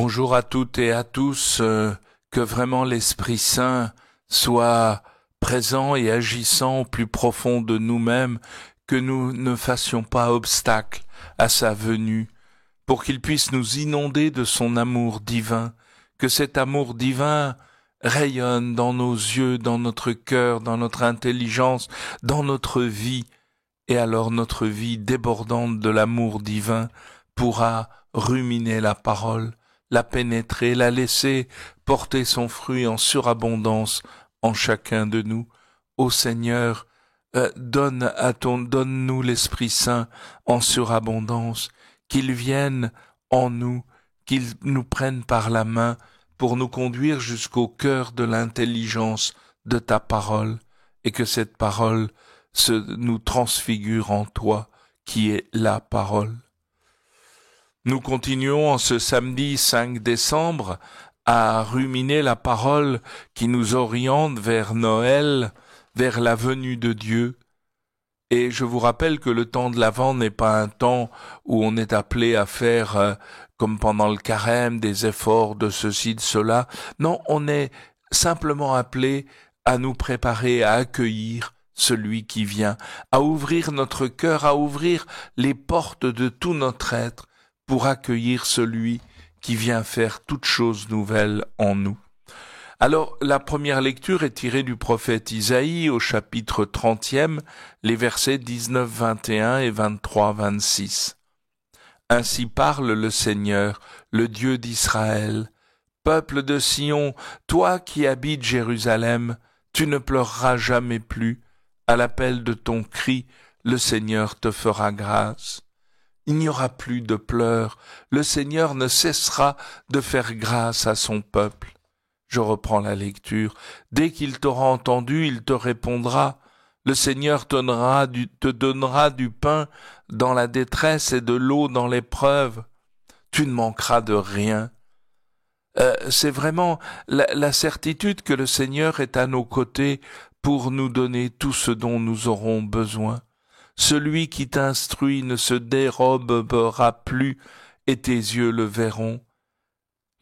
Bonjour à toutes et à tous, que vraiment l'Esprit Saint soit présent et agissant au plus profond de nous-mêmes, que nous ne fassions pas obstacle à sa venue, pour qu'il puisse nous inonder de son amour divin, que cet amour divin rayonne dans nos yeux, dans notre cœur, dans notre intelligence, dans notre vie, et alors notre vie débordante de l'amour divin pourra ruminer la parole, la pénétrer, la laisser porter son fruit en surabondance en chacun de nous. Ô Seigneur, donne-nous l'Esprit Saint en surabondance, qu'il vienne en nous, qu'il nous prenne par la main pour nous conduire jusqu'au cœur de l'intelligence de ta parole, et que cette parole nous transfigure en toi, qui est la parole. Nous continuons en ce samedi 5 décembre à ruminer la parole qui nous oriente vers Noël, vers la venue de Dieu. Et je vous rappelle que le temps de l'Avent n'est pas un temps où on est appelé à faire, comme pendant le carême, des efforts de ceci, de cela. Non, on est simplement appelé à nous préparer à accueillir celui qui vient, à ouvrir notre cœur, à ouvrir les portes de tout notre être, pour accueillir celui qui vient faire toutes choses nouvelles en nous. Alors, la première lecture est tirée du prophète Isaïe au chapitre 30e, les versets 19, 21 et 23, 26. Ainsi parle le Seigneur, le Dieu d'Israël. Peuple de Sion, toi qui habites Jérusalem, tu ne pleureras jamais plus. À l'appel de ton cri, le Seigneur te fera grâce. Il n'y aura plus de pleurs, le Seigneur ne cessera de faire grâce à son peuple. Je reprends la lecture. Dès qu'il t'aura entendu, il te répondra. Le Seigneur te donnera du pain dans la détresse et de l'eau dans l'épreuve. Tu ne manqueras de rien. C'est vraiment la certitude que le Seigneur est à nos côtés pour nous donner tout ce dont nous aurons besoin. Celui qui t'instruit ne se dérobera plus, et tes yeux le verront.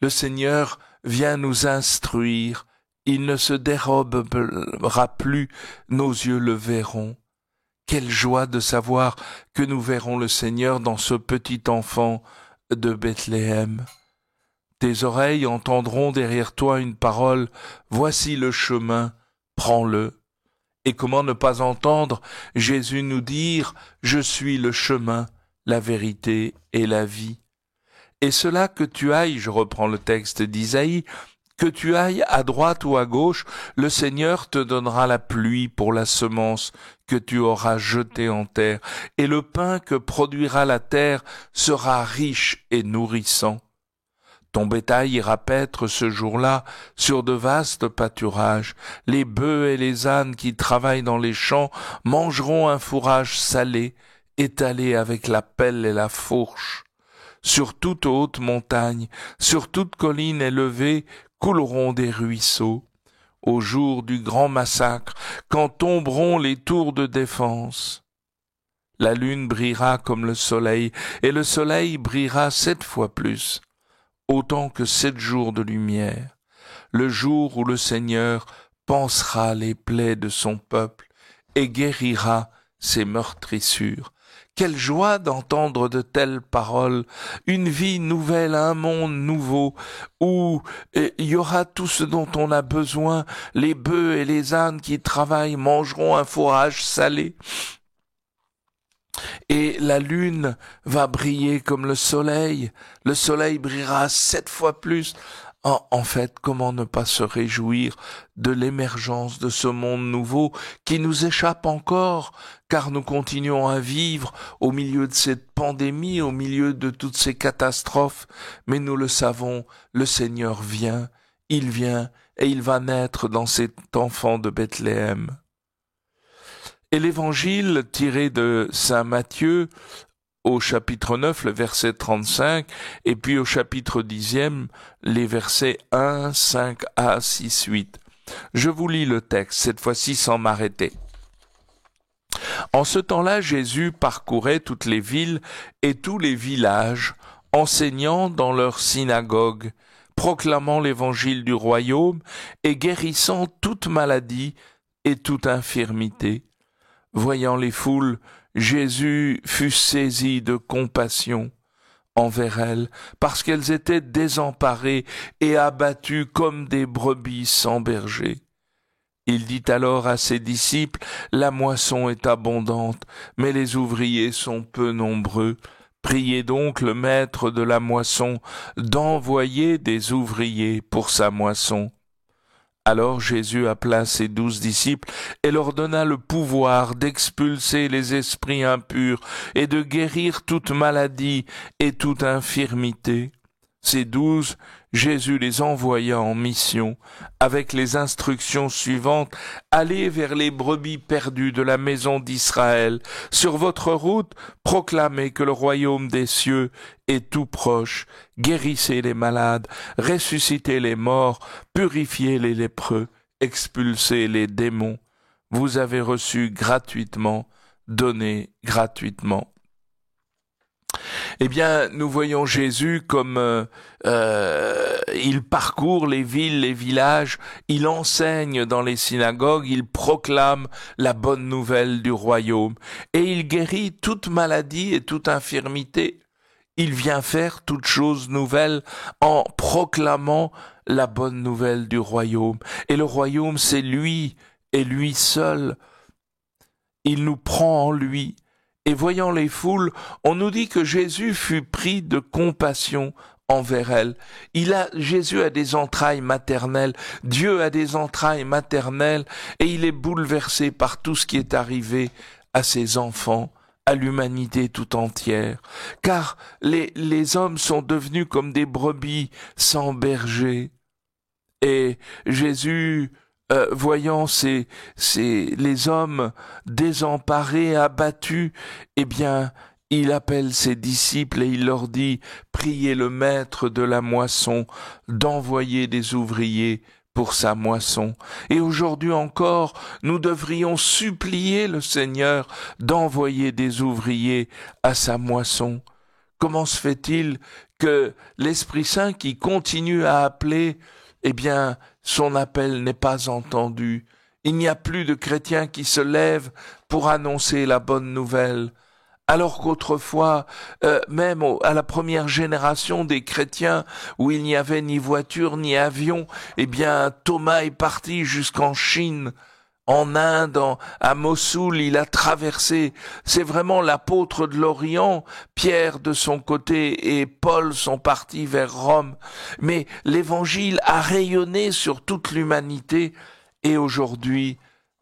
Le Seigneur vient nous instruire, il ne se dérobera plus, nos yeux le verront. Quelle joie de savoir que nous verrons le Seigneur dans ce petit enfant de Bethléem. Tes oreilles entendront derrière toi une parole, voici le chemin, prends-le. Et comment ne pas entendre Jésus nous dire « Je suis le chemin, la vérité et la vie ». Et cela que tu ailles, je reprends le texte d'Isaïe, que tu ailles à droite ou à gauche, le Seigneur te donnera la pluie pour la semence que tu auras jetée en terre, et le pain que produira la terre sera riche et nourrissant. Ton bétail ira paître ce jour-là sur de vastes pâturages. Les bœufs et les ânes qui travaillent dans les champs mangeront un fourrage salé, étalé avec la pelle et la fourche. Sur toute haute montagne, sur toute colline élevée, couleront des ruisseaux. Au jour du grand massacre, quand tomberont les tours de défense, la lune brillera comme le soleil, et le soleil brillera 7 fois plus. Autant que 7 jours de lumière, le jour où le Seigneur pansera les plaies de son peuple et guérira ses meurtrissures. Quelle joie d'entendre de telles paroles, une vie nouvelle, un monde nouveau, où il y aura tout ce dont on a besoin, les bœufs et les ânes qui travaillent mangeront un fourrage salé. Et la lune va briller comme le soleil brillera 7 fois plus. En fait, comment ne pas se réjouir de l'émergence de ce monde nouveau qui nous échappe encore, car nous continuons à vivre au milieu de cette pandémie, au milieu de toutes ces catastrophes, mais nous le savons, le Seigneur vient et il va naître dans cet enfant de Bethléem. Et l'évangile tiré de saint Matthieu au chapitre 9, le verset 35, et puis au chapitre 10e, les versets 1, 5 à 6, 8. Je vous lis le texte, cette fois-ci sans m'arrêter. En ce temps-là, Jésus parcourait toutes les villes et tous les villages enseignant dans leur synagogue, proclamant l'évangile du royaume et guérissant toute maladie et toute infirmité. Voyant les foules, Jésus fut saisi de compassion envers elles, parce qu'elles étaient désemparées et abattues comme des brebis sans berger. Il dit alors à ses disciples, « La moisson est abondante, mais les ouvriers sont peu nombreux. Priez donc le maître de la moisson d'envoyer des ouvriers pour sa moisson. » Alors Jésus appela ses 12 disciples et leur donna le pouvoir d'expulser les esprits impurs et de guérir toute maladie et toute infirmité. Ces 12, Jésus les envoya en mission avec les instructions suivantes: allez vers les brebis perdues de la maison d'Israël. Sur votre route, proclamez que le royaume des cieux est tout proche. Guérissez les malades, ressuscitez les morts, purifiez les lépreux, expulsez les démons. Vous avez reçu gratuitement, donnez gratuitement. Eh bien, nous voyons Jésus comme il parcourt les villes, les villages, il enseigne dans les synagogues, il proclame la bonne nouvelle du royaume et il guérit toute maladie et toute infirmité. Il vient faire toute chose nouvelle en proclamant la bonne nouvelle du royaume. Et le royaume, c'est lui et lui seul. Il nous prend en lui. Et voyant les foules, on nous dit que Jésus fut pris de compassion envers elles. Jésus a des entrailles maternelles, Dieu a des entrailles maternelles, et il est bouleversé par tout ce qui est arrivé à ses enfants, à l'humanité tout entière. Car les hommes sont devenus comme des brebis sans berger. Et Jésus, voyant les hommes désemparés, abattus, eh bien, il appelle ses disciples et il leur dit, priez le maître de la moisson d'envoyer des ouvriers pour sa moisson. Et aujourd'hui encore, nous devrions supplier le Seigneur d'envoyer des ouvriers à sa moisson. Comment se fait-il que l'Esprit Saint qui continue à appeler, eh bien, son appel n'est pas entendu. Il n'y a plus de chrétiens qui se lèvent pour annoncer la bonne nouvelle. Alors qu'autrefois, même à la première génération des chrétiens, où il n'y avait ni voiture ni avion, eh bien, Thomas est parti jusqu'en Chine, en Inde, à Mossoul, il a traversé. C'est vraiment l'apôtre de l'Orient. Pierre de son côté et Paul sont partis vers Rome. Mais l'évangile a rayonné sur toute l'humanité. Et aujourd'hui,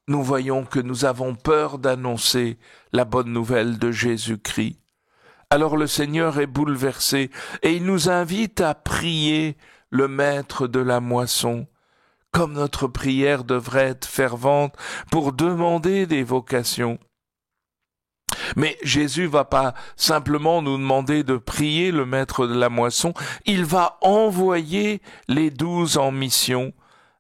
nous voyons que nous avons peur d'annoncer la bonne nouvelle de Jésus-Christ. Alors le Seigneur est bouleversé et il nous invite à prier le maître de la moisson. Comme notre prière devrait être fervente pour demander des vocations. Mais Jésus va pas simplement nous demander de prier le maître de la moisson, il va envoyer les 12 en mission,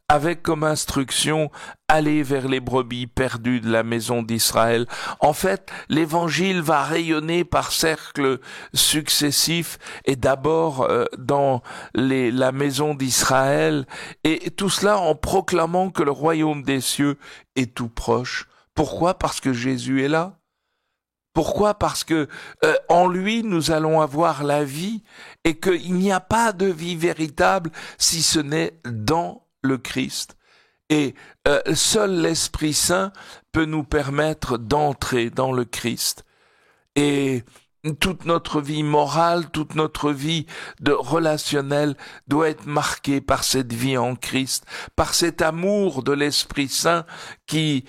avec comme instruction, aller vers les brebis perdues de la maison d'Israël. En fait, l'évangile va rayonner par cercles successifs et d'abord dans la maison d'Israël, et tout cela en proclamant que le royaume des cieux est tout proche. Pourquoi? Parce que Jésus est là. Pourquoi? Parce que en lui, nous allons avoir la vie et qu'il n'y a pas de vie véritable si ce n'est dans le Christ. Et seul l'Esprit Saint peut nous permettre d'entrer dans le Christ. Et toute notre vie morale, toute notre vie relationnelle doit être marquée par cette vie en Christ, par cet amour de l'Esprit Saint qui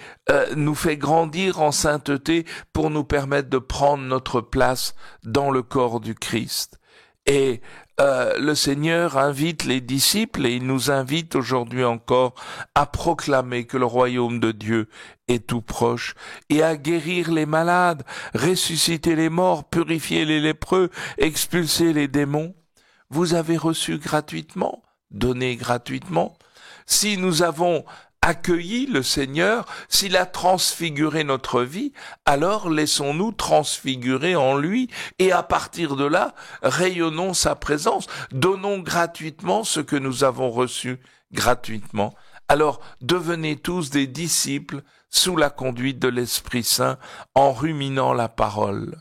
nous fait grandir en sainteté pour nous permettre de prendre notre place dans le corps du Christ. Et le Seigneur invite les disciples, et il nous invite aujourd'hui encore à proclamer que le royaume de Dieu est tout proche, et à guérir les malades, ressusciter les morts, purifier les lépreux, expulser les démons. Vous avez reçu gratuitement, donné gratuitement. Si nous avons accueilli le Seigneur, s'il a transfiguré notre vie, alors laissons-nous transfigurer en lui et à partir de là, rayonnons sa présence, donnons gratuitement ce que nous avons reçu gratuitement. Alors devenez tous des disciples sous la conduite de l'Esprit Saint en ruminant la parole.